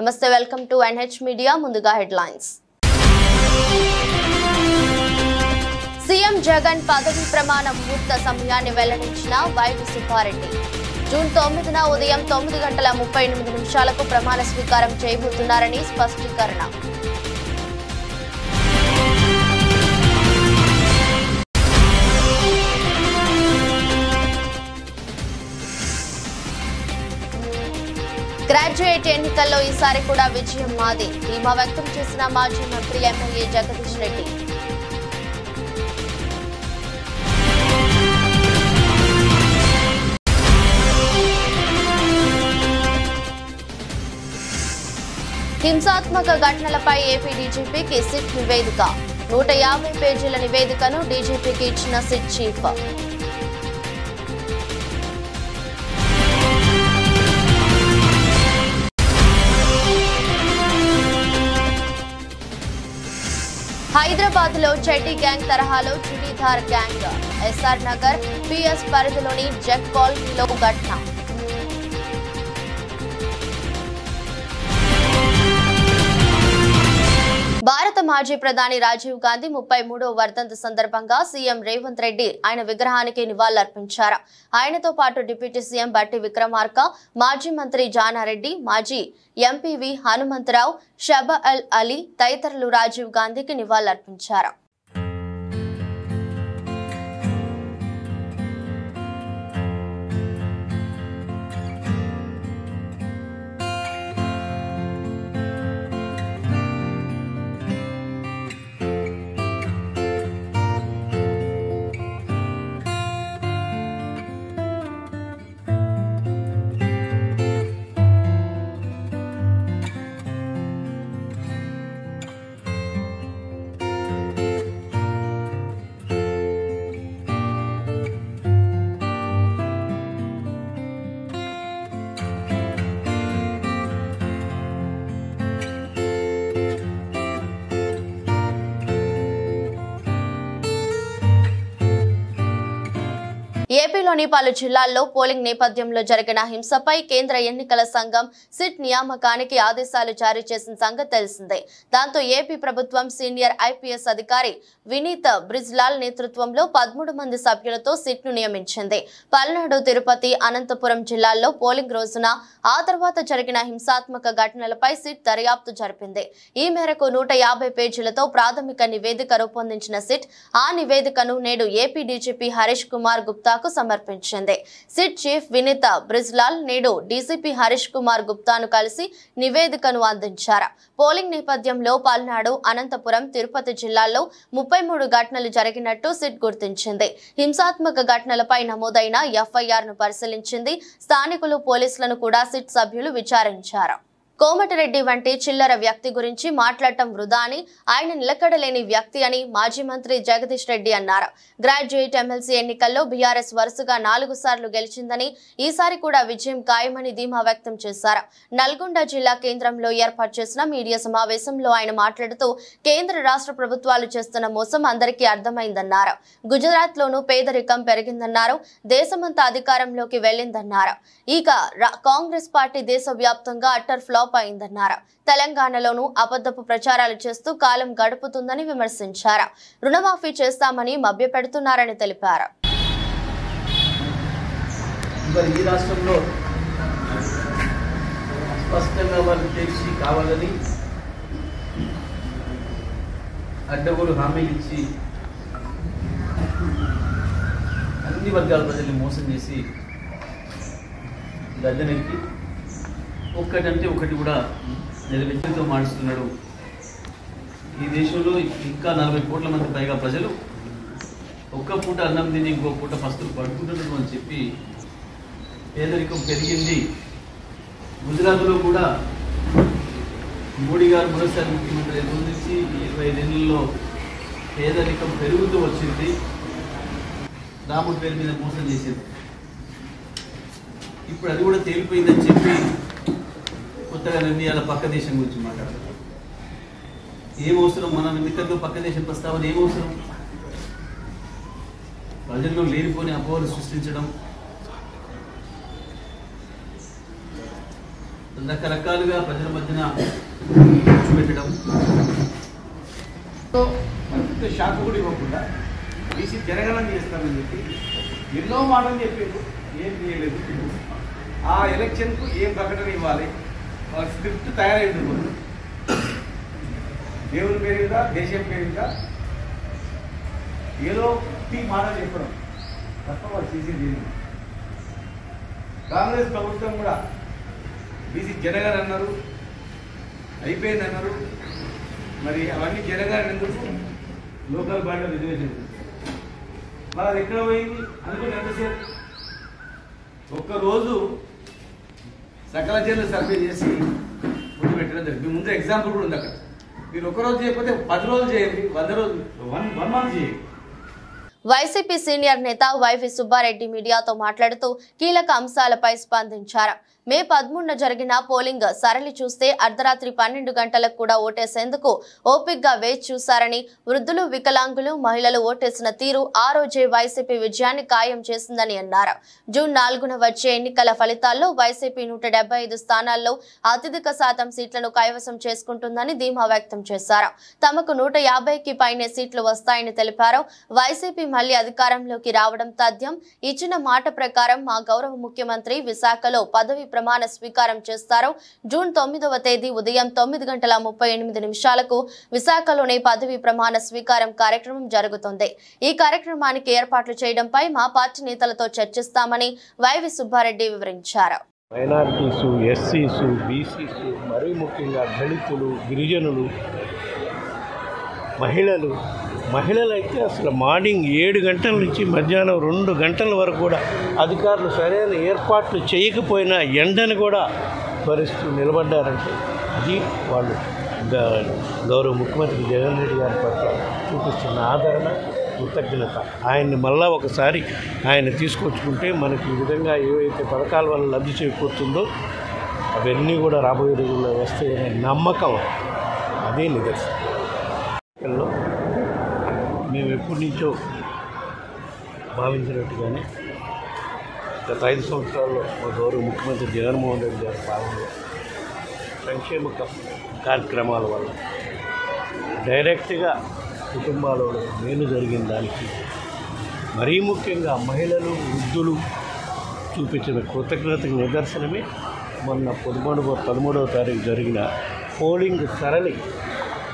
నమస్తే, welcome to NH media. ముందుగా headlines. CM Jagan పదవి ప్రమాణ ముహూర్త సమయాన్ని వెల్లడించిన వైవి సుబ్బారెడ్డి. జూన్ 9న ఉదయం 9:38 ప్రమాణ స్వీకారం చేయబోతున్నారని స్పష్టీకరణ. గ్రాడ్యుయేట్ ఎన్నికల్లో ఈసారి కూడా విజయం మాది ధీమా వ్యక్తం చేసిన మాజీ మంత్రి ఎమ్మెల్యే జగదీష్ రెడ్డి. హింసాత్మక ఘటనలపై ఏపీ డీజీపీకి సిట్ నివేదిక. 150 పేజీల నివేదికను డీజీపీకి ఇచ్చిన సిట్ చీఫ్. హైదరాబాద్ లో చెడ్డీ గ్యాంగ్ తరహాలో చుడీదార్ గ్యాంగ్. ఎస్ఆర్ నగర్ పిఎస్ పరిధిలోని జెక్ కాలనీలో ఘటన. భారత మాజీ ప్రధాని రాజీవ్ గాంధీ 33వ వర్ధంతి సందర్భంగా సీఎం రేవంత్ రెడ్డి ఆయన విగ్రహానికి నివాళులర్పించారు. ఆయనతో పాటు డిప్యూటీ సీఎం బట్టి విక్రమార్క, మాజీ మంత్రి జానారెడ్డి, మాజీ ఎంపీవి హనుమంతరావు, షబా అల్ అలీ తదితరులు రాజీవ్ గాంధీకి నివాళులర్పించారు. ఏపీలోని పలు జిల్లాల్లో పోలింగ్ నేపథ్యంలో జరిగిన హింసపై కేంద్ర ఎన్నికల సంఘం సిట్ నియామకానికి ఆదేశాలు జారీ చేసిన సంగతి తెలిసిందే. దాంతో ఏపీ ప్రభుత్వం సీనియర్ ఐపీఎస్ అధికారి వినీత్ బ్రిజ్లాల్ నేతృత్వంలో 13 మంది సభ్యులతో సిట్ ను నియమించింది. పల్నాడు, తిరుపతి, అనంతపురం జిల్లాల్లో పోలింగ్ రోజున ఆ తర్వాత జరిగిన హింసాత్మక ఘటనలపై సిట్ దర్యాప్తు జరిపింది. ఈ మేరకు 150 పేజీలతో ప్రాథమిక నివేదిక రూపొందించిన సిట్ ఆ నివేదికను నేడు ఏపీ డీజీపీ హరీష్ కుమార్ గుప్తా సమర్పించింది. సిట్ చీఫ్ వినీత్ బ్రిజ్లాల్ నేడు డీసీపీ హరీష్ కుమార్ గుప్తాను కలిసి నివేదికను అందించారు. పోలింగ్ నేపథ్యంలో పల్నాడు, అనంతపురం, తిరుపతి జిల్లాల్లో 33 ఘటనలు జరిగినట్టు సిట్ గుర్తించింది. హింసాత్మక ఘటనలపై నమోదైన ఎఫ్ఐఆర్ ను పరిశీలించింది. స్థానికులు, పోలీసులను కూడా సిట్ సభ్యులు విచారించారు. కోమటిరెడ్డి వంటి చిల్లర వ్యక్తి గురించి మాట్లాడటం వృధా అని, ఆయన నిలకడలేని వ్యక్తి అని మాజీ మంత్రి జగదీష్ రెడ్డి అన్నారు. గ్రాడ్యుయేట్ ఎమ్మెల్సీ ఎన్నికల్లో బీఆర్ఎస్ వరుసగా 4 సార్లు గెలిచిందని, ఈసారి కూడా విజయం ఖాయమని ధీమా వ్యక్తం చేశారు. నల్గొండ జిల్లా కేంద్రంలో ఏర్పాటు చేసిన మీడియా సమావేశంలో ఆయన మాట్లాడుతూ కేంద్ర రాష్ట్ర ప్రభుత్వాలు చేస్తున్న మోసం అందరికీ అర్థమైందన్నారు. గుజరాత్ లోనూ పేదరికం పెరిగిందన్నారు. దేశమంతా అధికారంలోకి వెళ్లిందన్నారు. ఇక కాంగ్రెస్ పార్టీ దేశవ్యాప్తంగా అట్టర్ ఫ్లాప్ అయిందన్నారు. తెలంగాణలోనూ అబద్ధపు ప్రచారాలు చేస్తూ కాలం గడుపుతుందని విమర్శించారు. రుణమాఫీ చేస్తామని మభ్యపెడుతున్నారని తెలిపారు. ఈ రాష్ట్రంలో స్పష్టంగా వాళ్ళు తెలిసి కావాలని అడ్డగోలు హామీలు ఇచ్చి అన్ని వర్గాల ప్రజల్ని మోసం చేసి గద్దెనెక్కి ఒక్కటంటే ఒకటి కూడా నెరవేర్చుతో మాడుస్తున్నాడు. ఈ దేశంలో ఇంకా 40 కోట్ల మంది పైగా ప్రజలు ఒక్క పూట అన్నం తిని ఇంకో పూట పస్తులు పడుకుంటున్నారు అని చెప్పి పేదరికం పెరిగింది. గుజరాత్లో కూడా మోడీ గారు మొదటిసారి ముఖ్యమంత్రి నుంచి 25 ఏళ్లలో పేదరికం పెరుగుతూ వచ్చింది. రాముడి పేరు మీద మోసం చేసింది. ఇప్పుడు అది కూడా తేలిపోయిందని చెప్పి కొత్తగా నిర్ణయాల పక్క దేశం గురించి మాట్లాడతారు. ఏం అవసరం? మనం ఎందుకంటే పక్క దేశం ప్రస్తావన ఏం అవసరం? ప్రజల్లో లేనిపోని అపోహలు సృష్టించడం, రకరకాలుగా ప్రజల మధ్యన పెట్టడం షాక్ కూడా ఇవ్వకుండా బీసీ జనగణన చేస్తామని చెప్పి ఎన్నో మాటలు చెప్పారు, ఏం చేయలేదు. ఆ ఎలక్షన్కు ఏం ప్రకటన ఇవ్వాలి, వాళ్ళ స్క్రిప్ట్ తయారైంది. దేవుని పేరు మీద, దేశం పేరు మీద ఏదో మాటలు చెప్పడం తప్ప వాళ్ళు చేసేది లేదు. కాంగ్రెస్ ప్రభుత్వం కూడా బీసీ జనగణన అన్నారు, అయిపోయింది అన్నారు. మరి అవన్నీ జనగణన ఎందుకు లోకల్ బాడీలో రిజర్వేషన్ మరి అది ఎక్కడ పోయింది అనుకుని ఎంతసేపు ఒక్కరోజు సకల జిల్లా సర్వే చేసి ముందు పెట్టడం జరిగింది. ముందు ఎగ్జాంపుల్ కూడా ఉంది అక్కడ. మీరు ఒక్కరోజు చేయకపోతే 10 రోజులు చేయండి, 100 రోజులు, 1 మంత్ చేయండి. వైసీపీ సీనియర్ నేత వైవి సుబ్బారెడ్డి మీడియాతో మాట్లాడుతూ కీలక అంశాలపై స్పందించారు. మే 13న జరిగిన పోలింగ్ సరళి చూస్తే అర్ధరాత్రి 12 గంటలకు కూడా ఓటేసేందుకు ఓపిక్గా వేచి చూశారని, వృద్ధులు, వికలాంగులు, మహిళలు ఓటేసిన తీరు ఆ రోజే వైసీపీ విజయాన్ని ఖాయం చేసిందని అన్నారు. జూన్ 4న వచ్చే ఎన్నికల ఫలితాల్లో వైసీపీ 175 స్థానాల్లో అత్యధిక శాతం సీట్లను కైవసం చేసుకుంటుందని ధీమా వ్యక్తం చేశారు. తమకు 150కి పైనే సీట్లు వస్తాయని తెలిపారు. వైసీపీ మళ్లీ అధికారంలోకి రావడం తథ్యం. ఇచ్చిన మాట ప్రకారం మా గౌరవ ముఖ్యమంత్రి విశాఖలో పదవి ప్రమాణ స్వీకారం చేస్తారు. జూన్ 9వ తేదీ ఉదయం 9:38 విశాఖలోని పదవి ప్రమాణ స్వీకారం కార్యక్రమం జరుగుతుంది. ఈ కార్యక్రమానికి ఏర్పాట్లు చేయడంపై మా పార్టీ నేతలతో చర్చిస్తామని వైవి సుబ్బారెడ్డి వివరించారు. మైనారిటీసు, ఎస్సీసు, బీసీసు, మరీ ముఖ్యంగా దళితులు, గిరిజనులు, మహిళలు అయితే అసలు మార్నింగ్ 7 గంటల నుంచి మధ్యాహ్నం 2 గంటల వరకు కూడా అధికారులు సరైన ఏర్పాట్లు చేయకపోయినా ఎండను కూడా భరిస్తూ నిలబడ్డారంటే అది వాళ్ళు గౌరవ ముఖ్యమంత్రి జగన్ రెడ్డి గారి పట్ల చూపిస్తున్న ఆదరణ, కృతజ్ఞత. ఆయన్ని మళ్ళా ఒకసారి ఆయన తీసుకొచ్చుకుంటే మనకి ఈ విధంగా ఏవైతే పథకాల వల్ల లబ్ధి చేకూరుతుందో అవన్నీ కూడా రాబోయే రోజుల్లో వస్తాయనే నమ్మకం అదే నిదర్శనం. మేము ఎప్పటి నుంచో భావించినట్టుగానే గత 5 సంవత్సరాల్లో మా గౌరవ ముఖ్యమంత్రి జగన్మోహన్ రెడ్డి గారి పాలనలో సంక్షేమ కార్యక్రమాల వల్ల డైరెక్ట్గా కుటుంబాలలో మేలు జరిగిన దానికి మరీ ముఖ్యంగా మహిళలు, వృద్ధులు చూపించిన కృతజ్ఞతకు నిదర్శనమే మొన్న 13వ తారీఖు జరిగిన పోలింగ్ సరళి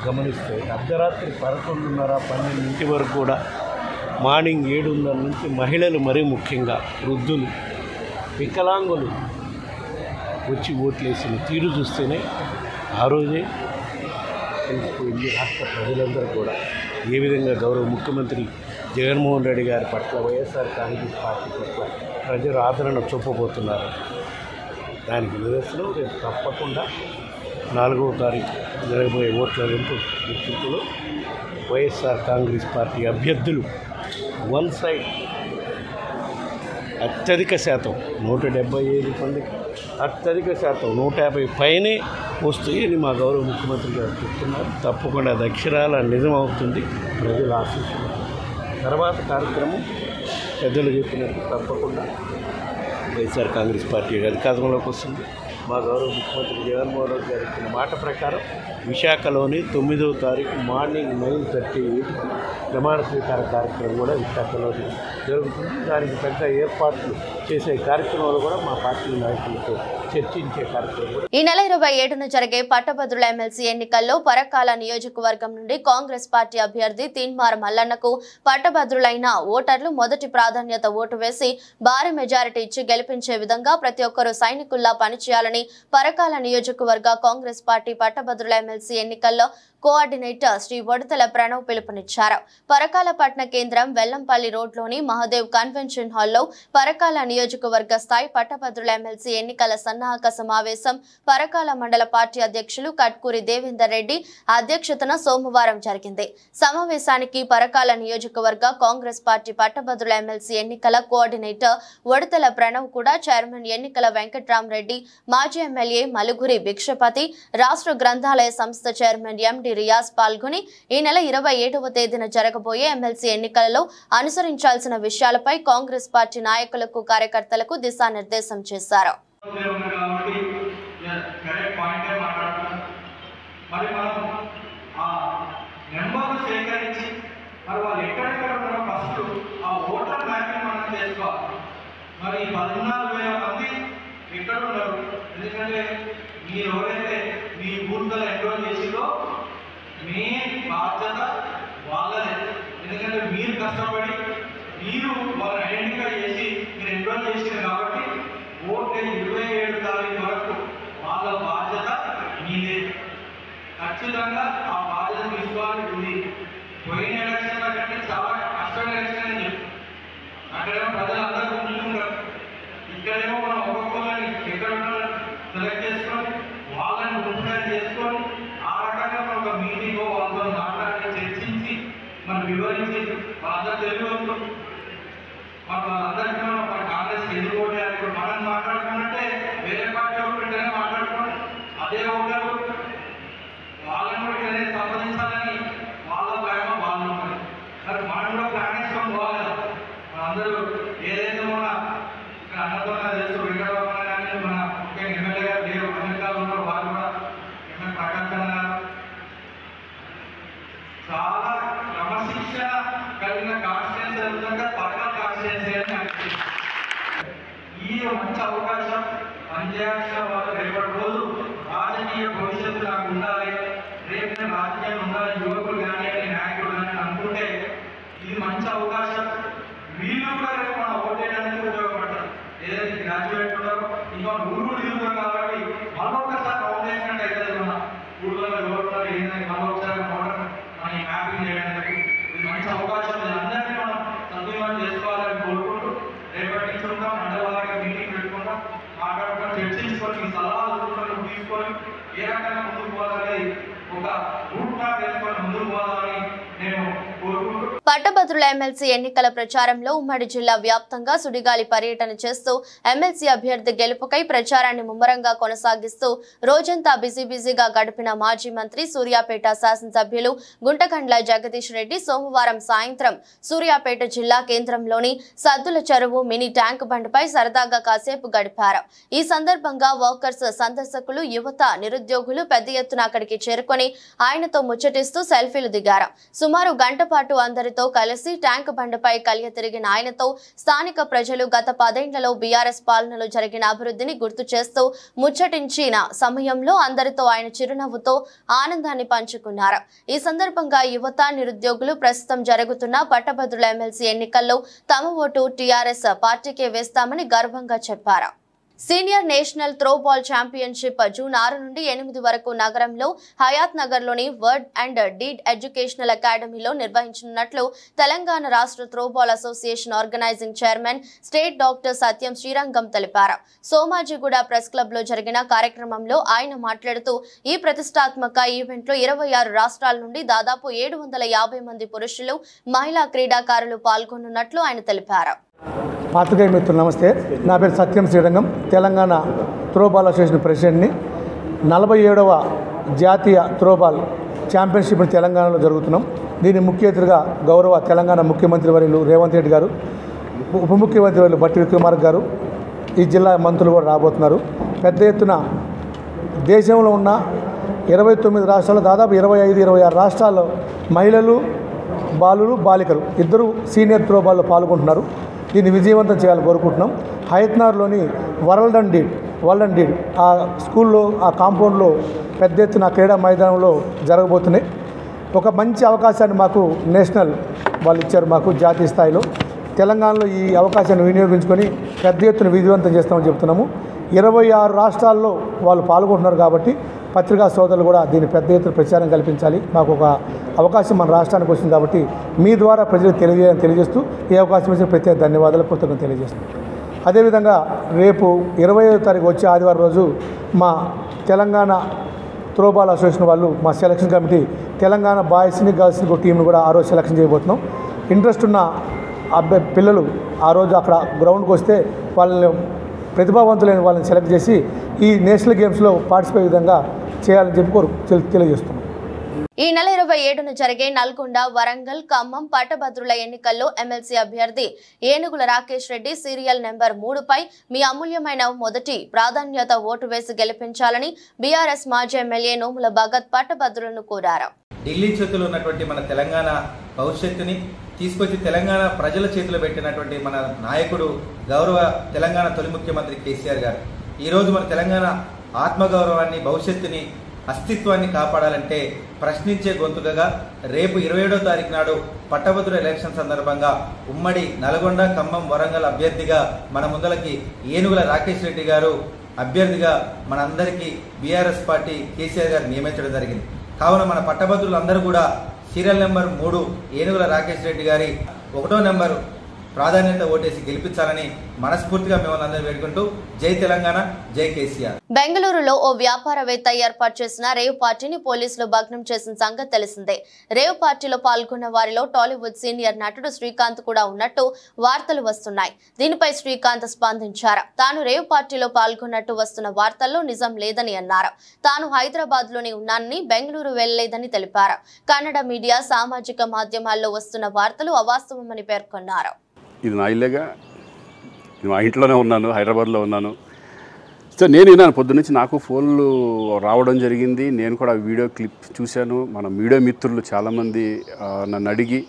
గమనిస్తే అర్ధరాత్రి 11:30-12 వరకు కూడా మార్నింగ్ 7:30 నుంచి మహిళలు, మరీ ముఖ్యంగా వృద్ధులు, వికలాంగులు వచ్చి ఓట్లేసిన తీరు చూస్తేనే ఆ రోజే తెలిసిపోయింది రాష్ట్ర ప్రజలందరూ కూడా ఏ విధంగా గౌరవ ముఖ్యమంత్రి జగన్మోహన్ రెడ్డి గారి పట్ల, వైఎస్ఆర్ కాంగ్రెస్ పార్టీ పట్ల ప్రజలు ఆదరణ చూపబోతున్నారు. దానికి నిదర్శనం రేపు తప్పకుండా 4వ తారీఖు జరగబోయే ఓట్ల లెక్కింపులో వైఎస్ఆర్ కాంగ్రెస్ పార్టీ అభ్యర్థులు వన్ సైడ్ అత్యధిక శాతం 175 మందికి అత్యధిక శాతం 150 పైనే వస్తాయని మా గౌరవ ముఖ్యమంత్రి గారు చెప్తున్నారు. తప్పకుండా అది అక్షరాల నిజమవుతుంది. ప్రజల ఆశీస్సులు తర్వాత కార్యక్రమం పెద్దలు చెప్పినట్టు తప్పకుండా వైఎస్ఆర్ కాంగ్రెస్ పార్టీ అధికారంలోకి వస్తుంది. మా గౌరవ ముఖ్యమంత్రి జగన్మోహన్ రెడ్డి గారు ఇచ్చిన మాట ప్రకారం విశాఖలోని 9వ తారీఖు మార్నింగ్ 9:38 ప్రమాణ స్వీకార కార్యక్రమం కూడా విశాఖలోని జరుగుతుంది. దానికి పెద్ద ఏర్పాట్లు చేసే కార్యక్రమాలు కూడా మా పార్టీ నాయకులతో చర్చించే కార్యక్రమం. ఈ నెల 27న జరిగే పట్టభద్రుల ఎమ్మెల్సీ ఎన్నికల్లో పరకాల నియోజకవర్గం నుండి కాంగ్రెస్ పార్టీ అభ్యర్థి తీన్మార మల్లన్నకు పట్టభద్రులైన ఓటర్లు మొదటి ప్రాధాన్యత ఓటు వేసి భారీ మెజారిటీ ఇచ్చి గెలిపించే విధంగా ప్రతి ఒక్కరూ సైనికుల్లా పనిచేయాలని పరకాల నియోజకవర్గ కాంగ్రెస్ పార్టీ పట్టభద్రుల ఎమ్మెల్సీ ఎన్నికల్లో కోఆర్డినేటర్ శ్రీ వడతల ప్రణవ్ పిలుపునిచ్చారు. పరకాల పట్టణ కేంద్రం వెల్లంపల్లి రోడ్లోని మహదేవ్ కన్వెన్షన్ హాల్లో పరకాల నియోజకవర్గ స్థాయి పట్టభద్రుల ఎమ్మెల్సీ ఎన్నికల సన్నాహక సమావేశం పరకాల మండల పార్టీ అధ్యక్షులు కట్కూరి దేవేందర్ రెడ్డి అధ్యక్షతన సోమవారం జరిగింది. సమావేశానికి పరకాల నియోజకవర్గ కాంగ్రెస్ పార్టీ పట్టభద్రుల ఎమ్మెల్సీ ఎన్నికల కోఆర్డినేటర్ వడతల ప్రణవ్ కూడా చైర్మన్ ఎన్నికల వెంకట్రామరెడ్డి, మాజీ ఎమ్మెల్యే మలుగురి భిక్షపతి, రాష్ట్ర గ్రంథాలయ సంస్థ చైర్మన్ ఎండి రియాజ్ పాల్గొని ఈ నెల 27వ తేదీన జరగబోయే ఎమ్మెల్సీ ఎన్నికలలో అనుసరించాల్సిన విషయాలపై కాంగ్రెస్ పార్టీ నాయకులకు, కార్యకర్తలకు దిశానిర్దేశం చేశారు. ఎందుకంటే మీరు ఎవరైతే మీ బూత్లో ఎన్రోల్ చేసిందో మెయిన్ బాధ్యత వాళ్ళదే. ఎందుకంటే మీరు కష్టపడి మీరు వాళ్ళని ఐడెంటిఫై చేసి మీరు ఎన్రోల్ చేసింది కాబట్టి ఓటు 27 తారీఖు వరకు వాళ్ళ బాధ్యత మీదే. ఖచ్చితంగా ఆ బాధ్యత తీసుకోవాలని ఉంది. పోయిన ఎలక్షన్ల కంటే చాలా కష్టమైన ఎలక్షన్ అని చెప్పి అక్కడేమో ప్రజలందరూ ఉంటున్నారు, ఇక్కడేమో మనం ఒక్కొక్కరిని ఎక్కడ సెలెక్ట్ చేసుకొని వాళ్ళని ప్రిపేర్ చేసుకొని ఆ రకంగా మనం ఒక మీటింగ్ వాళ్ళతో మాట్లాడి చర్చించి మనం వివరించి వాళ్ళందరూ తెలియదు వాళ్ళందరికీ మన కాంగ్రెస్ ఎందుకు ఓటేయాలి. ఇప్పుడు మనం మాట్లాడుకున్నట్టే వేరే పార్టీ ఒకటినే మాట్లాడుకోండి, అదే ఓటారు వాళ్ళని కూడా ఇక్కడనే సంపాదించాలని వాళ్ళ ప్లాన్ వాళ్ళు ఉంటారు. మరి మనం కూడా ప్లాన్ వేసుకొని పోవాలి కదా. మనందరూ ఏదైతే మన ఇక్కడ అన్నపూర్ణ తెలుసు, వెంకటరమణ కానీ మన ముఖ్యంగా ఎమ్మెల్యే గారు లేరు, అమెరికాలో ఉన్నారు, వారు కూడా ఎమ్మెల్యే ప్రకాశ్ గారు చాలా క్రమశిక్షణ కలిగిన కాన్స్టిట్యున్సీ జరుగుతుంటే పక్కన కాన్స్టిట్యున్సీ అని ఈ మంచి అవకాశం పనిచేయాల్సిన వాళ్ళు రేపటి రోజు రాజకీయ భవిష్యత్తు నాకు ఉండాలి, రేపు నేను రాజకీయాలు ఉండాలి, యువకులు కానీ నాయకులు కానీ అనుకుంటే ఇది మంచి అవకాశం. వీళ్ళు కూడా రేపు మనం ఓటేయడానికి ఉపయోగపడతారు. ఏదైతే గ్రాడ్యుయేట్ ఉన్నారో ఇంకా ఊరు తిరుగుతారు కాబట్టి మరొకసారి ఫౌండేషన్ అవుతుంది. మన ఊళ్ళో ఎవరున్నారు ఏంటంటే మరొకసారి మనం మ్యాపింగ్ చేయడానికి ఇది మంచి అవకాశం. అందరినీ మనం సద్వినియోగం చేసుకోవాలని కోరుకుంటూ రేపటి నుంచి ఉంటాం. మండలానికి మీటింగ్ పెట్టుకుంటాం, మాట్లాడుకొని చర్చించుకొని మీ సలహాలు సూచనలు తీసుకొని ఏ రకంగా ముందుకు పోవాలని ఒక రూట్ మ్యాప్ వేసుకొని ముందుకు పోవాలని నేను కోరుకుంటూ పట్టభద్రుల ఎమ్మెల్సీ ఎన్నికల ప్రచారంలో ఉమ్మడి జిల్లా వ్యాప్తంగా సుడిగాలి పర్యటన చేస్తూ ఎమ్మెల్సీ అభ్యర్థి గెలుపుకై ప్రచారాన్ని ముమ్మరంగా కొనసాగిస్తూ రోజంతా బిజీగా గడిపిన మాజీ మంత్రి సూర్యాపేట శాసనసభ్యులు గుంటకండ్ల జగదీష్ రెడ్డి సోమవారం సాయంత్రం సూర్యాపేట జిల్లా కేంద్రంలోని సద్దుల చెరువు మినీ ట్యాంక్ బండ్పై సరదాగా కాసేపు గడిపారు. ఈ సందర్భంగా వర్కర్స్, సందర్శకులు, యువత, నిరుద్యోగులు పెద్ద ఎత్తున అక్కడికి చేరుకొని ఆయనతో ముచ్చటిస్తూ సెల్ఫీలు దిగారు. సుమారు గంట పాటు అందరితో కలిసి ట్యాంక్ బండ్పై కలియ తిరిగిన ఆయనతో స్థానిక ప్రజలు గత 10 ఏళ్లలో బీఆర్ఎస్ పాలనలో జరిగిన అభివృద్ధిని గుర్తు చేస్తూ ముచ్చటించిన సమయంలో అందరితో ఆయన చిరునవ్వుతో ఆనందాన్ని పంచుకున్నారు. ఈ సందర్భంగా యువత, నిరుద్యోగులు ప్రస్తుతం జరుగుతున్న పట్టభద్రుల ఎమ్మెల్సీ ఎన్నికల్లో తమ ఓటు టీఆర్ఎస్ పార్టీకే వేస్తామని గర్వంగా చెప్పారు. Senior national throwball championship June 6 నుండి 8 వరకు నగరంలో హయాత్ నగర్లోని వర్డ్ అండ్ డీడ్ ఎడ్యుకేషనల్ అకాడమీలో నిర్వహించనున్నట్లు తెలంగాణ రాష్ట్ర throwball association organising chairman state doctor Satyam Srirangam తెలిపారు. సోమాజిగూడ ప్రెస్ క్లబ్ లో జరిగిన కార్యక్రమంలో ఆయన మాట్లాడుతూ ఈ ప్రతిష్టాత్మక ఈవెంట్ లో 26 రాష్ట్రాల నుండి దాదాపు 750 మంది పురుషులు, మహిళా క్రీడాకారులు పాల్గొనున్నట్లు ఆయన తెలిపారు. పాత్రికేయ మిత్రులు నమస్తే. నా పేరు సత్యం శ్రీరంగం, తెలంగాణ త్రోబాల్ అసోసియేషన్ ప్రెసిడెంట్ని. 47వ జాతీయ త్రోబాల్ ఛాంపియన్షిప్ తెలంగాణలో జరుగుతున్నాం. దీని ముఖ్య అతిథిగా గౌరవ తెలంగాణ ముఖ్యమంత్రి వర్యులు రేవంత్ రెడ్డి గారు, ఉప ముఖ్యమంత్రి వర్యులు బట్టి విక్రమార్క గారు, ఈ జిల్లా మంత్రులు కూడా రాబోతున్నారు. పెద్ద ఎత్తున దేశంలో ఉన్న 29 రాష్ట్రాల్లో దాదాపు 25-26 రాష్ట్రాల్లో మహిళలు, బాలికలు ఇద్దరు సీనియర్ త్రోబాల్లో పాల్గొంటున్నారు. దీన్ని విజయవంతం చేయాలని కోరుకుంటున్నాం. హయత్నార్లోని వరల్డ్ అండ్ డీడ్ ఆ స్కూల్లో, ఆ కాంపౌండ్లో పెద్ద ఎత్తున క్రీడా మైదానంలో జరగబోతున్నాయి. ఒక మంచి అవకాశాన్ని మాకు నేషనల్ వాళ్ళు ఇచ్చారు, మాకు జాతీయ స్థాయిలో. తెలంగాణలో ఈ అవకాశాన్ని వినియోగించుకొని పెద్ద ఎత్తున విజయవంతం చేస్తామని చెప్తున్నాము. 26 రాష్ట్రాల్లో వాళ్ళు పాల్గొంటున్నారు కాబట్టి పత్రికా సోదరులు కూడా దీన్ని పెద్ద ఎత్తున ప్రచారం కల్పించాలి. మాకు ఒక అవకాశం మన రాష్ట్రానికి వచ్చింది కాబట్టి మీ ద్వారా ప్రజలకు తెలియజేస్తూ ఈ అవకాశం ఇచ్చిన ప్రత్యేక ధన్యవాదాలు, కృతజ్ఞతలు తెలియజేస్తున్నాం. అదేవిధంగా రేపు 25వ తారీఖు వచ్చే ఆదివారం రోజు మా తెలంగాణ త్రోబాల్ అసోసియేషన్ వాళ్ళు, మా సెలక్షన్ కమిటీ తెలంగాణ బాయ్స్ని, గర్ల్స్ని టీంను కూడా ఆ రోజు సెలక్షన్ చేయబోతున్నాం. ఇంట్రెస్ట్ ఉన్న పిల్లలు ఆ రోజు అక్కడ గ్రౌండ్కి వస్తే వాళ్ళని, ప్రతిభావంతులైన వాళ్ళని సెలెక్ట్ చేసి ఈ నేషనల్ గేమ్స్లో పార్టిసిపేట్ విధంగా చేయాలని చెప్పి తెలియజేస్తున్నాం. ఈ నెల 27న జరిగే నల్గొండ, వరంగల్, ఖమ్మం పట్టభద్రుల ఎన్నికల్లో ఎమ్మెల్సీ అభ్యర్థి ఏనుగుల రాకేష్ రెడ్డి సీరియల్ నెంబర్ 3పై మీ అమూల్యమైన మొదటి ప్రాధాన్యత ఓటు వేసి గెలిపించాలని బీఆర్ఎస్ మాజీ ఎమ్మెల్యే నోముల భగత్ పట్టభద్రులను కోరారు. ఢిల్లీ చేతిలో ఉన్నటువంటి మన తెలంగాణ భవిష్యత్తుని తీసుకొచ్చి తెలంగాణ ప్రజల చేతిలో పెట్టినటువంటి మన నాయకుడు, గౌరవ తెలంగాణ తొలి ముఖ్యమంత్రి కేసీఆర్ గారు ఈరోజు మన తెలంగాణ ఆత్మగౌరవాన్ని, భవిష్యత్తుని, అస్తిత్వాన్ని కాపాడాలంటే ప్రశ్నించే గొంతుకగా రేపు 27వ తారీఖు నాడు పట్టభద్రుల ఎలక్షన్ సందర్భంగా ఉమ్మడి నల్గొండ, ఖమ్మం, వరంగల్ అభ్యర్థిగా మన ముందలకి ఏనుగుల రాకేష్ రెడ్డి గారు అభ్యర్థిగా మనందరికీ బీఆర్ఎస్ పార్టీ కేసీఆర్ గారు నియమించడం జరిగింది. కావున మన పట్టభద్రులందరూ కూడా సీరియల్ నెంబర్ 3 ఏనుగుల రాకేష్ రెడ్డి గారి 1వ నెంబరు ప్రాధాన్యత ఓటేసి గెలిపించాలని మనస్ఫూర్తిగా మిమ్మల్ని అందరూ వేడుకుంటూ జై తెలంగాణ, జై కేసీఆర్. బెంగళూరులో ఓ వ్యాపారవేత్త ఏర్పాటు చేసిన రేవ్ పార్టీని పోలీసులు భగ్నం చేసిన సంగతి తెలిసిందే. రేవ్ పార్టీలో పాల్గొన్న వారిలో టాలీవుడ్ సీనియర్ నటుడు శ్రీకాంత్ కూడా ఉన్నట్టు వార్తలు వస్తున్నాయి. దీనిపై శ్రీకాంత్ స్పందించారు. తాను రేవ్ పార్టీలో పాల్గొన్నట్టు వస్తున్న వార్తల్లో నిజం లేదని అన్నారు. తాను హైదరాబాద్ లోనే ఉన్నానని, బెంగళూరు వెళ్లలేదని తెలిపారు. కన్నడ మీడియా, సామాజిక మాధ్యమాల్లో వస్తున్న వార్తలు అవాస్తవమని పేర్కొన్నారు. ఇది నా ఇల్లేగా, మా ఇంట్లోనే ఉన్నాను, హైదరాబాద్లో ఉన్నాను. సో నేను విన్నాను పొద్దున్నుంచి, నాకు ఫోన్లు రావడం జరిగింది. నేను కూడా వీడియో క్లిప్ చూశాను. మన మీడియా మిత్రులు చాలామంది నన్ను అడిగి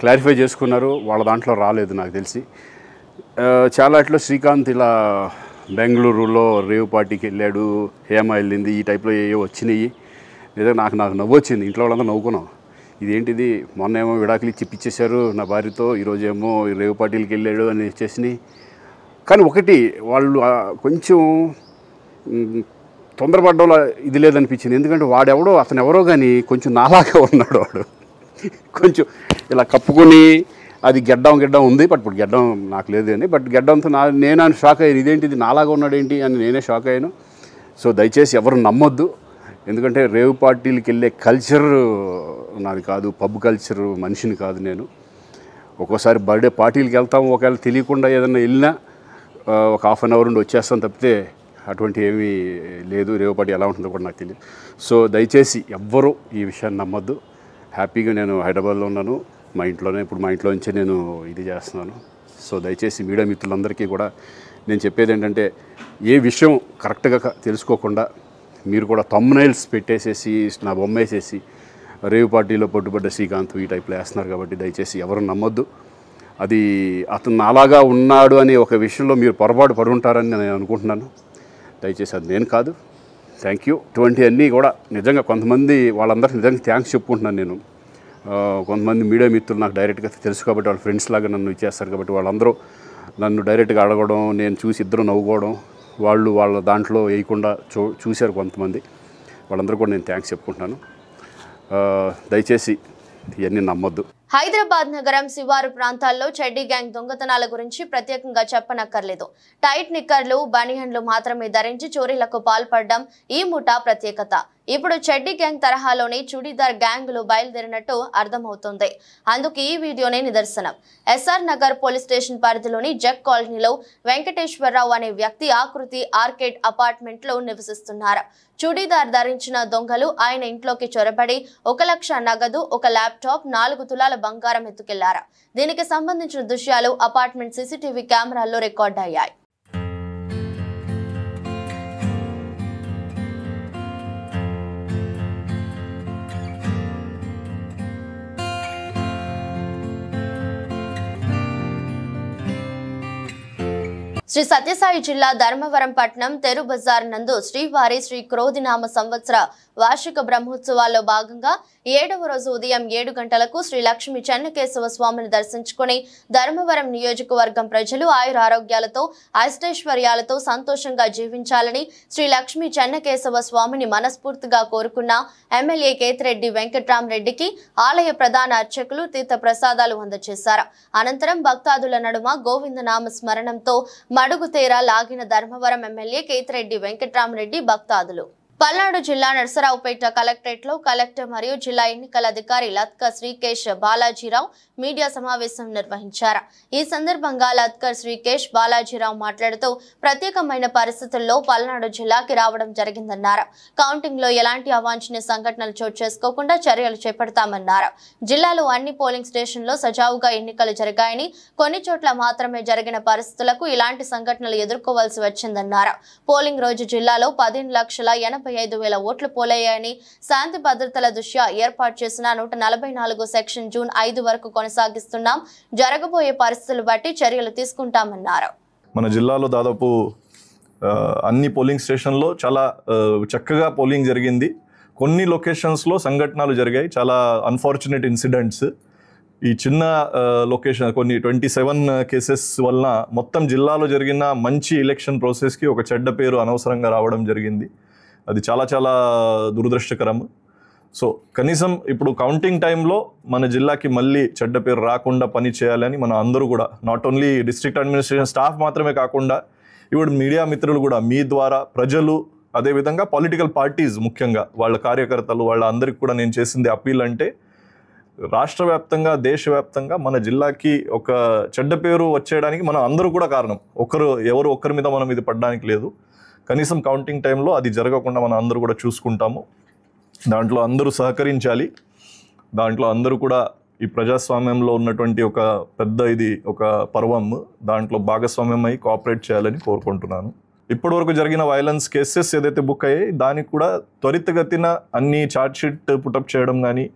క్లారిఫై చేసుకున్నారు. వాళ్ళ దాంట్లో రాలేదు నాకు తెలిసి. చాలా ఇట్లా శ్రీకాంత్ ఇలా బెంగళూరులో రేవ్ పార్టీకి వెళ్ళాడు, హేమ వెళ్ళింది, ఈ టైప్లో ఏవో వచ్చినాయి. నిజంగా నాకు నవ్వు వచ్చింది. ఇంట్లో వాళ్ళందరూ నవ్వుకున్నాం. ఇదేంటిది, మొన్న ఏమో విడాకులు ఇచ్చి ఇప్పించేశారు నా భార్యతో, ఈరోజేమో రేవ్ పార్టీలకి వెళ్ళాడు అని వచ్చేసినాయి. కానీ ఒకటి, వాళ్ళు కొంచెం తొందరపడ్డంలో ఇది లేదనిపించింది. ఎందుకంటే వాడెవడో, అతను ఎవరో కానీ కొంచెం నాలాగా ఉన్నాడు. వాడు కొంచెం ఇలా కప్పుకొని, అది గెడ్డం ఉంది, బట్ ఇప్పుడు గెడ్డం నాకు లేదు అని, బట్ గెడ్డంతో నేను షాక్ అయ్యాను. ఇదేంటిది నాలాగా ఉన్నాడు ఏంటి అని నేనే షాక్ అయ్యాను. సో దయచేసి ఎవరు నమ్మొద్దు. ఎందుకంటే రేవ్ పార్టీలకి వెళ్ళే కల్చర్ నాది కాదు, పబ్ కల్చర్ మనిషిని కాదు నేను. ఒక్కోసారి బర్త్డే పార్టీలకి వెళ్తాము, ఒకవేళ తెలియకుండా ఏదైనా వెళ్ళినా ఒక హాఫ్ అన్ అవర్ నుండి వచ్చేస్తాం తప్పితే అటువంటి ఏమీ లేదు. రేవ్ పార్టీ ఎలా ఉంటుందో కూడా నాకు తెలియదు. సో దయచేసి ఎవ్వరూ ఈ విషయాన్ని నమ్మొద్దు. హ్యాపీగా నేను హైదరాబాద్లో ఉన్నాను, మా ఇంట్లోనే. ఇప్పుడు మా ఇంట్లో నుంచే నేను ఇది చేస్తున్నాను. సో దయచేసి మీడియా మిత్రులందరికీ కూడా నేను చెప్పేది ఏంటంటే, ఏ విషయం కరెక్ట్గా తెలుసుకోకుండా మీరు కూడా థంబ్నైల్స్ పెట్టేసేసి, నా బొమ్మ వేసేసి రేవ్ పార్టీలో పట్టుబడ్డ శ్రీకాంత్ ఈ టైప్లో వేస్తున్నారు. కాబట్టి దయచేసి ఎవరు నమ్మొద్దు. అది అతను అలాగా ఉన్నాడు అనే ఒక విషయంలో మీరు పొరపాటు పడి ఉంటారని నేను అనుకుంటున్నాను. దయచేసి అది నేను కాదు. Thank you. ఇటువంటివన్నీ కూడా నిజంగా కొంతమంది, వాళ్ళందరికీ నిజంగా థ్యాంక్స్ చెప్పుకుంటున్నాను నేను. కొంతమంది మీడియా మిత్రులు నాకు డైరెక్ట్గా తెలుసు కాబట్టి, వాళ్ళ ఫ్రెండ్స్ లాగా నన్ను ఇచ్చేస్తారు కాబట్టి, వాళ్ళందరూ నన్ను డైరెక్ట్గా అడగడం, నేను చూసి ఇద్దరు నవ్వుకోవడం, వాళ్ళు వాళ్ళ దాంట్లో వేయకుండా చూశారు కొంతమంది. వాళ్ళందరూ కూడా నేను థ్యాంక్స్ చెప్పుకుంటున్నాను. దయచేసి ఇవన్నీ నమ్మొద్దు. హైదరాబాద్ నగరం శివారు ప్రాంతాల్లో చెడ్డీ గ్యాంగ్ దొంగతనాల గురించి ప్రత్యేకంగా చెప్పనక్కర్లేదు. టైట్ నిక్కర్లు, బనియన్లు మాత్రమే ధరించి చోరీలకు పాల్పడడం ఈ ముఠా ప్రత్యేకత. ఇప్పుడు చెడ్డీ గ్యాంగ్ తరహాలోనే చుడీదార్ గ్యాంగులు బయలుదేరినట్టు అర్థమవుతోంది. అందుకు ఈ వీడియోనే నిదర్శనం. ఎస్ఆర్ నగర్ పోలీస్ స్టేషన్ పరిధిలోని జగ్ కాలనీలో వెంకటేశ్వరరావు అనే వ్యక్తి ఆకృతి ఆర్కేడ్ అపార్ట్మెంట్ లో నివసిస్తున్నారు. చుడీదార్ ధరించిన దొంగలు ఆయన ఇంట్లోకి చొరబడి 1 లక్ష నగదు, 1 ల్యాప్టాప్, 4 తులాల బంగారం ఎత్తుకెళ్లారు. దీనికి సంబంధించిన దృశ్యాలు అపార్ట్మెంట్ సీసీటీవీ కెమెరాల్లో రికార్డ్ అయ్యాయి. శ్రీ సత్యసాయి జిల్లా ధర్మవరం పట్టణం తెరు బజార్ నందు శ్రీవారి శ్రీ క్రోధినామ సంవత్సర వార్షిక బ్రహ్మోత్సవాల్లో భాగంగా 7వ రోజు ఉదయం 7 గంటలకు శ్రీ లక్ష్మీ చెన్నకేశవ స్వామిని దర్శించుకుని ధర్మవరం నియోజకవర్గం ప్రజలు ఆయుర ఆరోగ్యాలతో, అష్టైశ్వర్యాలతో సంతోషంగా జీవించాలని శ్రీ లక్ష్మీ చెన్నకేశవ స్వామిని మనస్ఫూర్తిగా కోరుకున్న ఎమ్మెల్యే కేతిరెడ్డి వెంకట్రామరెడ్డికి ఆలయ ప్రధాన అర్చకులు తీర్థ ప్రసాదాలు అందజేశారు. అనంతరం భక్తాదుల నడుమ గోవిందనామ స్మరణంతో మడుగుతేర లాగిన ధర్మవరం ఎమ్మెల్యే కేతిరెడ్డి వెంకట్రామరెడ్డి భక్తాదులు. పల్నాడు జిల్లా నర్సరావుపేట కలెక్టరేట్ లో కలెక్టర్ మరియు జిల్లా ఎన్నికల అధికారి లత్కర్ శ్రీకేష్ బాలాజీరావు మీడియా సమావేశం నిర్వహించారు. ఈ సందర్భంగా లత్కర్ శ్రీకేష్ బాలాజీరావు మాట్లాడుతూ ప్రత్యేకమైన పరిస్థితుల్లో పల్నాడు జిల్లాకి రావడం జరిగిందన్నారు. కౌంటింగ్ లో ఎలాంటి అవాంఛనీయ సంఘటనలు చోటు చేసుకోకుండా చర్యలు చేపడతామన్నారు. జిల్లాలో అన్ని పోలింగ్ స్టేషన్లో సజావుగా ఎన్నికలు జరిగాయని, కొన్ని చోట్ల మాత్రమే జరిగిన పరిస్థితులకు ఇలాంటి సంఘటనలు ఎదుర్కోవాల్సి వచ్చిందన్నారు. పోలింగ్ రోజు జిల్లాలో 15,85,000 ఓట్లు పోలయ్యాయని, శాంతి భద్రతల దృష్ట్యా ఏర్పాటు చేసిన 144 సెక్షన్ జూన్ 5 వరకు అన్ని పోలింగ్ స్టేషన్లో చాలా చక్కగా పోలింగ్ జరిగింది. కొన్ని లొకేషన్స్లో సంఘటనలు జరిగాయి, చాలా అన్ఫార్చునేట్ ఇన్సిడెంట్స్. ఈ చిన్న లొకేషన్ కొన్ని 27 కేసెస్ వలన మొత్తం జిల్లాలో జరిగిన మంచి ఎలక్షన్ ప్రాసెస్కి ఒక చెడ్డ పేరు అనవసరంగా రావడం జరిగింది. అది చాలా చాలా దురదృష్టకరం. సో కనీసం ఇప్పుడు కౌంటింగ్ టైంలో మన జిల్లాకి మళ్ళీ చెడ్డ పేరు రాకుండా పని చేయాలని మన అందరూ కూడా, not only district administration staff మాత్రమే కాకుండా ఇప్పుడు మీడియా మిత్రులు కూడా మీ ద్వారా ప్రజలు, అదేవిధంగా పొలిటికల్ పార్టీస్ ముఖ్యంగా వాళ్ళ కార్యకర్తలు వాళ్ళ అందరికి కూడా నేను చేసింది అప్పీల్ అంటే, రాష్ట్ర వ్యాప్తంగా దేశవ్యాప్తంగా మన జిల్లాకి ఒక చెడ్డ పేరు వచ్చేయడానికి మనం అందరూ కూడా కారణం. ఎవరు ఒక్కరి మీద మనం ఇది పడడానికి లేదు. కనీసం కౌంటింగ్ టైంలో అది జరగకుండా మనం అందరూ కూడా చూసుకుంటాము. దాంట్లో అందరూ సహకరించాలి. దాంట్లో అందరూ కూడా ఈ ప్రజాస్వామ్యంలో ఉన్నటువంటి ఒక పెద్ద ఇది ఒక పర్వం, దాంట్లో భాగస్వామ్యం అయి కోఆపరేట్ చేయాలని కోరుకుంటున్నాను. ఇప్పటివరకు జరిగిన వైలెన్స్ కేసెస్ ఏదైతే బుక్ అయ్యాయి దానికి కూడా త్వరితగతిన అన్ని ఛార్జ్ షీట్ పుటప్ చేయడం కానీ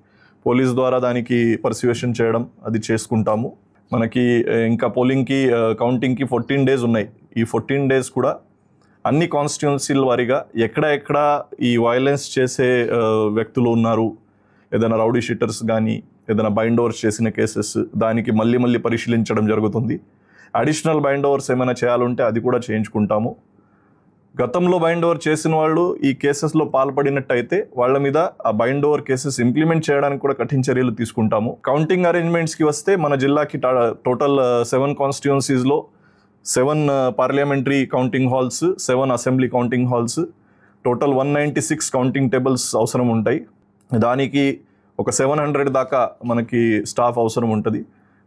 పోలీస్ ద్వారా దానికి పర్సివేషన్ చేయడం అది చేసుకుంటాము. మనకి ఇంకా పోలింగ్కి కౌంటింగ్కి 14 days ఉన్నాయి. ఈ 14 days కూడా అన్ని కాన్స్టిట్యున్సీల వారీగా ఎక్కడ ఈ వైలెన్స్ చేసే వ్యక్తులు ఉన్నారు, ఏదైనా రౌడీ షీటర్స్ కానీ ఏదైనా బైండ్ ఓవర్స్ చేసిన కేసెస్ దానికి మళ్ళీ పరిశీలించడం జరుగుతుంది. అడిషనల్ బైండ్ ఓవర్స్ ఏమైనా చేయాలంటే అది కూడా చేయించుకుంటాము. గతంలో బైండ్ ఓవర్ చేసిన వాళ్ళు ఈ కేసెస్లో పాల్పడినట్టయితే వాళ్ళ మీద ఆ బైండ్ ఓవర్ కేసెస్ ఇంప్లిమెంట్ చేయడానికి కూడా కఠిన చర్యలు తీసుకుంటాము. కౌంటింగ్ అరేంజ్మెంట్స్కి వస్తే మన జిల్లాకి total 7 కాన్స్టిట్యున్సీస్లో 7 parliamentary counting halls, 7 assembly counting halls, total 196 counting tables అవసరం ఉంటాయి. దానికి ఒక 700 దాకా మనకి స్టాఫ్ అవసరం ఉంటుంది.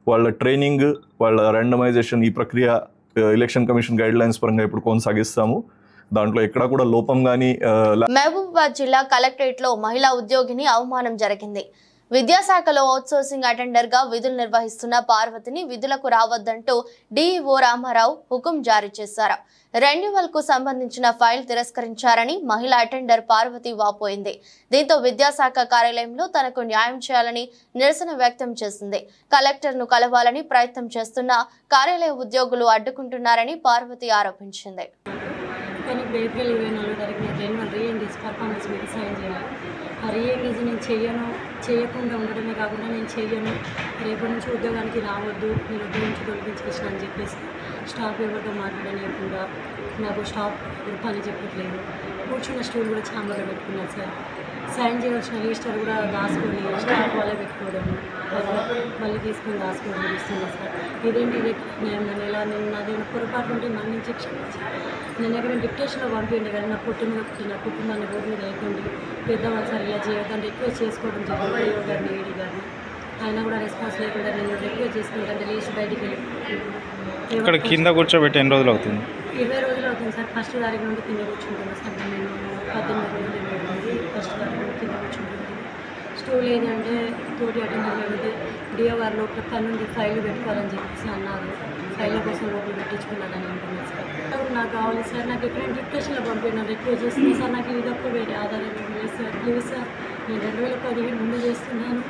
వాళ్ళ ట్రైనింగ్, వాళ్ళ ర్యాండమైజేషన్, ఈ ప్రక్రియ ఎలక్షన్ కమిషన్ గైడ్ లైన్స్ పరంగా ఇప్పుడు కొనసాగిస్తాము. దాంట్లో ఎక్కడ కూడా లోపం కానీ. మహబూబాబాద్ జిల్లా కలెక్టరేట్ లో మహిళా ఉద్యోగిని అవమానం జరిగింది. విద్యాశాఖలో అవుట్సోర్సింగ్ అటెండర్ గా విధులు నిర్వహిస్తున్న పార్వతిని విధులకు రావద్దంటూ డీఈఓ రామారావు హుకుం జారీ చేశారు. రెన్యువల్ కు సంబంధించిన ఫైల్ తిరస్కరించారని మహిళా అటెండర్ పార్వతి వాపోయింది. దీంతో విద్యాశాఖ కార్యాలయంలో తనకు న్యాయం చేయాలని నిరసన వ్యక్తం చేసింది. కలెక్టర్ ను కలవాలని ప్రయత్నం చేస్తున్న కార్యాలయ ఉద్యోగులు అడ్డుకుంటున్నారని పార్వతి ఆరోపించింది. కానీ ఏప్రిల్ 24 తారీఖున రెన్యువల్ రీఎండీస్ పర్ఫార్మెన్స్ మీద సైన్ చేయాలి. ఆ రీఎండీస్ నేను చేయకుండా ఉండడమే కాకుండా నేను చెయ్యను, రేపటి నుంచి ఉద్యోగానికి రావద్దు, నేను ఉద్యోగం నుంచి తొలగించేసిన అని చెప్పేసి స్టాఫ్ ఎవరితో మాట్లాడలేకుండా నాకు స్టాఫ్ పని చెప్పట్లేదు. కూర్చున్న స్టూల్ కూడా ఛాంబర్లో పెట్టుకున్నారు సార్. సైన్ చేయవలసిన రిజిస్టర్ కూడా దాచుకొని స్టాఫ్ వాళ్ళే పెట్టుకోవడం, మళ్ళీ తీసుకొని దాచుకోవడం ఇస్తున్నారు సార్. ఇదేంటి నేను ఇలా నాదేమైనా పొరపాటు ఉంటే మళ్ళీ క్షమించి నేను ఎక్కడ డిక్టేషన్లో పంపించండి, కానీ నా పుట్టి మీద పుట్టిన కుటుంబాన్ని రోడ్డు మీద వేయకండి, పెద్దవాళ్ళు సార్ ఇలా చేయకండి రిక్వెస్ట్ చేసుకోవడం జరిగింది. ఏఓ గారిని, ఏడీ గారిని, ఆయన కూడా రెస్పాన్స్ లేకుండా నేను రిక్వెస్ట్ చేసుకుంటే లేచి బయటికి వెళ్ళి ఇక్కడ కింద కూర్చోబెట్టి ఎన్ని రోజులు అవుతుంది? 20 రోజులు అవుతుంది సార్. 1st తారీఖు నుండి కింద కూర్చుంటున్నాను సార్. నేను 18 రోజులు అవుతుంది 1st తారీఖు నుండి కింద కూర్చుంటున్నాను. స్టూల్ ఏంటంటే తోటి అటెండర్ లేకపోతే డిఓ గారు లోపల పని నుండి ఫైల్ పెట్టుకోవాలని చెప్పేసి అన్నారు. ఫైళ్ళ కోసం లోపల పెట్టించుకున్నానని అంటున్నారు సార్. నాకు కావాలి సార్, నాకు ఎక్కడైనా డిప్రెషన్లో పంపిన రిక్వెస్ట్ చేస్తుంది సార్. నాకు ఇది తప్ప వేరే ఆధారం లేదు సార్. ప్లీజ్ సార్, నేను 2015 ముందు చేస్తున్నాను.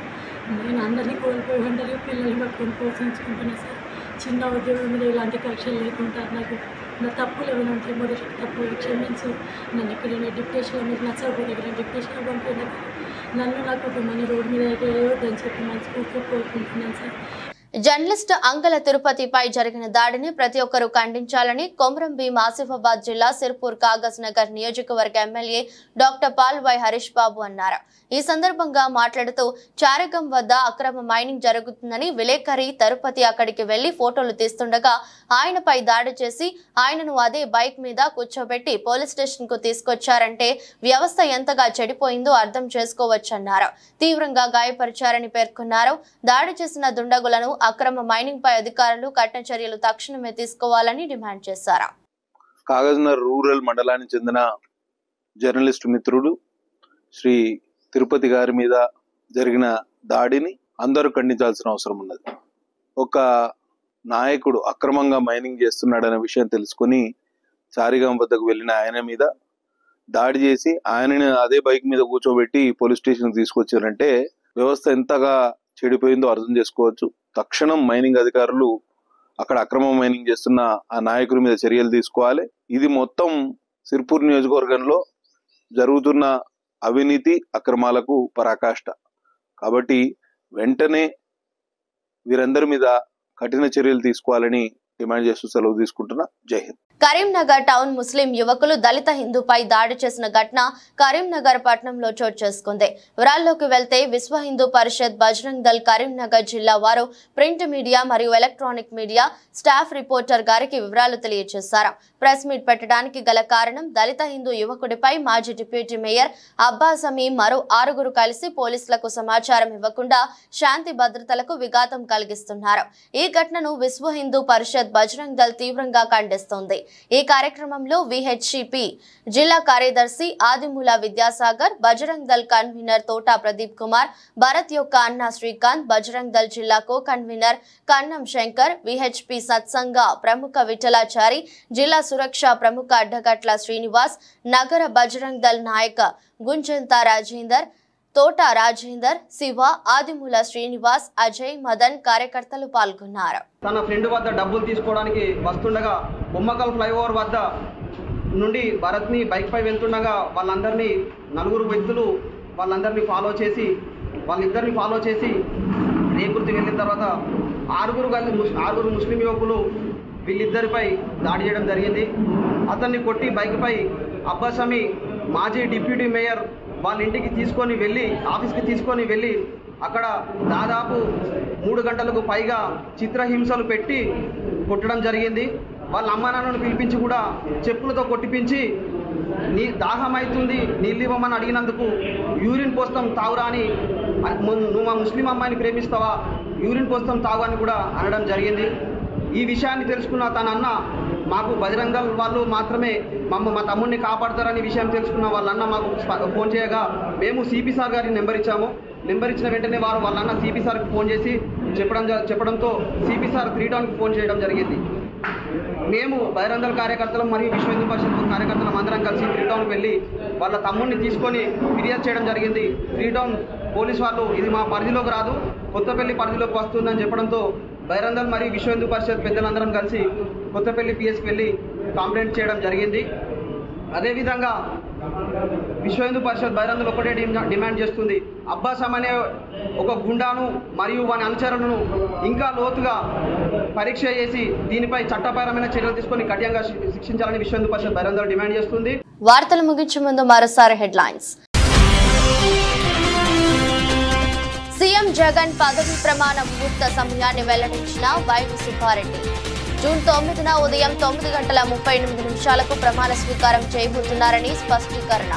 నేను అందరినీ కోల్పోయి ఒంటరిగా పిల్లల్ని పట్టుకొని పోషించుకుంటున్నాను సార్. చిన్న ఉద్యోగం మీద ఇలాంటి కక్షలు లేకుండా నాకు నా తప్పులు ఏమైనా ఉంటే మొదటి తప్పులు క్షమించు. నన్ను ఎక్కడైనా డిప్రెషన్లో మీకు నచ్చకపోతే ఎక్కడైనా డిప్రెషన్లో పంపిన నన్ను నా కుటుంబాన్ని రోడ్డు మీద అయితే వేయొద్దని చెప్పి మనస్ఫూర్తిగా కోరుకుంటున్నాను సార్. జర్నలిస్ట్ అంగల తిరుపతిపై జరిగిన దాడిని ప్రతి ఒక్కరూ ఖండించాలని కొమరం భీం ఆసిఫాబాద్ జిల్లా సిర్పూర్ కాగజ్ నగర్ నియోజకవర్గ ఎమ్మెల్యే డాక్టర్ పాల్వాయ్ హరీష్ బాబు అన్నారు. ఈ సందర్భంగా మాట్లాడుతూ చారగం వద్ద అక్రమ మైనింగ్ జరుగుతుందని విలేకరి తిరుపతి అక్కడికి వెళ్లి ఫోటోలు తీస్తుండగా ఆయనపై దాడి చేసి ఆయనను అదే బైక్ మీద కూర్చోబెట్టి పోలీస్ స్టేషన్ కు తీసుకొచ్చారంటే వ్యవస్థ ఎంతగా చెడిపోయిందో అర్థం చేసుకోవచ్చన్నారు. తీవ్రంగా గాయపరిచారని పేర్కొన్నారు. దాడి చేసిన దుండగులను అక్రమ మైనింగ్ పై అధికారులు కఠిన చర్యలు తక్షణమే తీసుకోవాలని డిమాండ్ చేశారు. కాగజ్నగర్ రూరల్ మండలానికి చెందిన జర్నలిస్టు మిత్రుడు శ్రీ తిరుపతి గారి మీద జరిగిన దాడిని అందరూ ఖండించాల్సిన అవసరం ఉన్నది. ఒక నాయకుడు అక్రమంగా మైనింగ్ చేస్తున్నాడనే విషయం తెలుసుకుని చారిగాం వద్దకు వెళ్ళిన ఆయన మీద దాడి చేసి ఆయనని అదే బైక్ మీద కూర్చోబెట్టి పోలీస్ స్టేషన్ తీసుకొచ్చారంటే వ్యవస్థ ఎంతగా చెడిపోయిందో అర్థం చేసుకోవచ్చు. తక్షణం మైనింగ్ అధికారులు అక్కడ అక్రమ మైనింగ్ చేస్తున్న ఆ నాయకుల మీద చర్యలు తీసుకోవాలి. ఇది మొత్తం సిర్పూర్ నియోజకవర్గంలో జరుగుతున్న అవినీతి అక్రమాలకు పరాకాష్ట. కాబట్టి వెంటనే వీరందరి మీద కఠిన చర్యలు తీసుకోవాలని డిమాండ్ చేస్తూ సెలవు తీసుకుంటున్నా. జై హింద్. కరీంనగర్ టౌన్ ముస్లిం యువకులు దళిత హిందూపై దాడి చేసిన ఘటన కరీంనగర్ పట్టణంలో చోటు చేసుకుంది. వివరాల్లోకి వెళ్తే విశ్వ హిందూ పరిషత్ బజరంగ్ దళ్ కరీంనగర్ జిల్లా వారు ప్రింట్ మీడియా మరియు ఎలక్ట్రానిక్ మీడియా స్టాఫ్ రిపోర్టర్ గారికి వివరాలు తెలియజేశారు. ప్రెస్ మీట్ పెట్టడానికి గల కారణం దళిత హిందూ యువకుడిపై మాజీ డిప్యూటీ మేయర్ అబ్బాస్ అమీ మరో 6 కలిసి పోలీసులకు సమాచారం ఇవ్వకుండా శాంతి భద్రతలకు విఘాతం కలిగిస్తున్నారు. ఈ ఘటనను విశ్వ హిందూ పరిషత్ బజరంగ్ దళ్ తీవ్రంగా ఖండిస్తోంది. ఈ కార్యక్రమంలో విహెచ్సిపి జిల్లా కార్యదర్శి ఆదిమూల విద్యాసాగర్, బజరంగ్ దళ్ కన్వీనర్ తోటా ప్రదీప్ కుమార్, భరత్ యొక్క అన్న శ్రీకాంత్, బజరంగ్ దళ్ జిల్లా కో కన్వీనర్ కన్నం శంకర్, విహెచ్పి సత్సంగ ప్రముఖ విఠలాచారి, జిల్లా సురక్ష ప్రముఖ అడ్డగట్ల శ్రీనివాస్, నగర బజరంగ్ దళ్ నాయక గుంజంత రాజేందర్, తోట రాజేందర్, శివ, ఆదిమూల శ్రీనివాస్, అజయ్, మదన్ కార్యకర్తలు పాల్గొన్నారు. తన ఫ్రెండ్ వద్ద డబ్బులు తీసుకోవడానికి వస్తుండగా బొమ్మకల్ ఫ్లైఓవర్ వద్ద నుండి భరత్ని బైక్ పై వెళ్తుండగా వాళ్ళందరినీ 4 వ్యక్తులు వాళ్ళిద్దరిని ఫాలో చేసి రేకుర్తి వెళ్ళిన తర్వాత 6 ముస్లిం యువకులు వీళ్ళిద్దరిపై దాడి చేయడం జరిగింది. అతన్ని కొట్టి బైక్ పై అబ్బాస్ అమీ మాజీ డిప్యూటీ మేయర్ వాళ్ళ ఇంటికి ఆఫీస్కి తీసుకొని వెళ్ళి అక్కడ దాదాపు 3 గంటలకు పైగా చిత్రహింసలు పెట్టి కొట్టడం జరిగింది. వాళ్ళ అమ్మా నాన్నను పిలిపించి కూడా చెప్పులతో కొట్టిపించి దాహం అవుతుంది నీళ్ళు ఇవ్వమని అడిగినందుకు యూరిన్ పోస్తాం తాగురా అని, నువ్వు మా ముస్లిం అమ్మాయిని ప్రేమిస్తావా, యూరిన్ పోస్తాం తాగు అని కూడా అనడం జరిగింది. ఈ విషయాన్ని తెలుసుకున్న తన అన్న మాకు బజరంగ్ దళ్ వాళ్ళు మాత్రమే మా తమ్ముడిని కాపాడతారని విషయం తెలుసుకున్న వాళ్ళన్న మాకు ఫోన్ చేయగా మేము సిపి సార్ గారికి నెంబర్ ఇచ్చాము. నెంబర్ ఇచ్చిన వెంటనే వాళ్ళన్న సిపి సార్కి ఫోన్ చేసి చెప్పడంతో సిపి సార్ 3 టౌన్కి ఫోన్ చేయడం జరిగింది. మేము బజరంగ్ దళ్ కార్యకర్తలు మరియు విశ్వ హిందూ పరిషత్ కార్యకర్తలం అందరం కలిసి 3 టౌన్కి వెళ్ళి వాళ్ళ తమ్ముడిని తీసుకొని ఫిర్యాదు చేయడం జరిగింది. 3 టౌన్ పోలీస్ వాళ్ళు ఇది మా పరిధిలోకి రాదు, కొత్తపల్లి పరిధిలోకి వస్తుందని చెప్పడంతో బజరంగ్ దళ్ మరియు విశ్వ హిందూ పరిషత్ పెద్దలందరం కలిసి కొత్తపల్లి పిఎస్కి వెళ్ళి కంప్లైంట్ చేయడం జరిగింది. అదేవిధంగా విశ్వ హిందూ పరిషత్ బజరంగ్ దళ్ ఒకటే డిమాండ్ చేస్తుంది, అబ్బాస్ అనే ఒక గుండాను మరియు వాని అనుచరులను ఇంకా లోతుగా పరీక్ష చేసి దీనిపై చట్టపరమైన చర్యలు తీసుకొని కఠినంగా శిక్షించాలని విశ్వ హిందూ పరిషత్ బజరంగ్ దళ్ డిమాండ్ చేస్తుంది. వార్తలు ముగించే ముందు మరోసారి హెడ్లైన్స్. సీఎం జగన్ పదవి ప్రమాణ ముహూర్త సమయాన్ని వెల్లడించిన వైవి సుబ్బారెడ్డి. జూన్ 9న ఉదయం 9:38 ప్రమాణ స్వీకారం చేయబోతున్నారని స్పష్టీకరణ.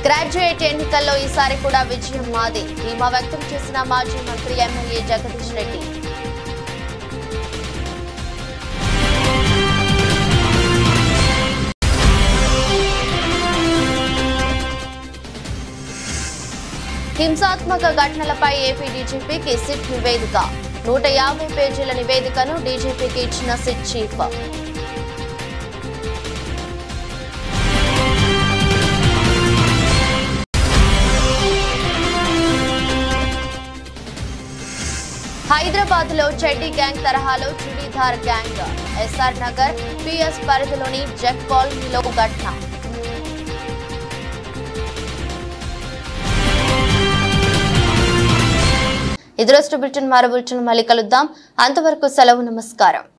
గ్రాడ్యుయేట్ ఎన్నికల్లో ఈసారి కూడా విజయం మాది, ధీమా వ్యక్తం చేసిన మాజీ మంత్రి ఎమ్మెల్యే జగదీష్ రెడ్డి. హింసాత్మక ఘటనలపై ఏపీ డీజీపీకి సిట్ నివేదిక. 150 పేజీల నివేదికను డీజీపీకి ఇచ్చిన సిట్ చీఫ్. హైదరాబాద్ లో చెడ్డీ గ్యాంగ్ తరహాలో చుడీదార్ గ్యాంగ్. ఎస్ఆర్ నగర్ పిఎస్ పరిధిలోని జెక్ కాలనీలో ఘటన. ఇదరొస్ట్ బులెటిన్ మరో బులెటిన్ మళ్ళీ కలుద్దాం. అంతవరకు సెలవు, నమస్కారం.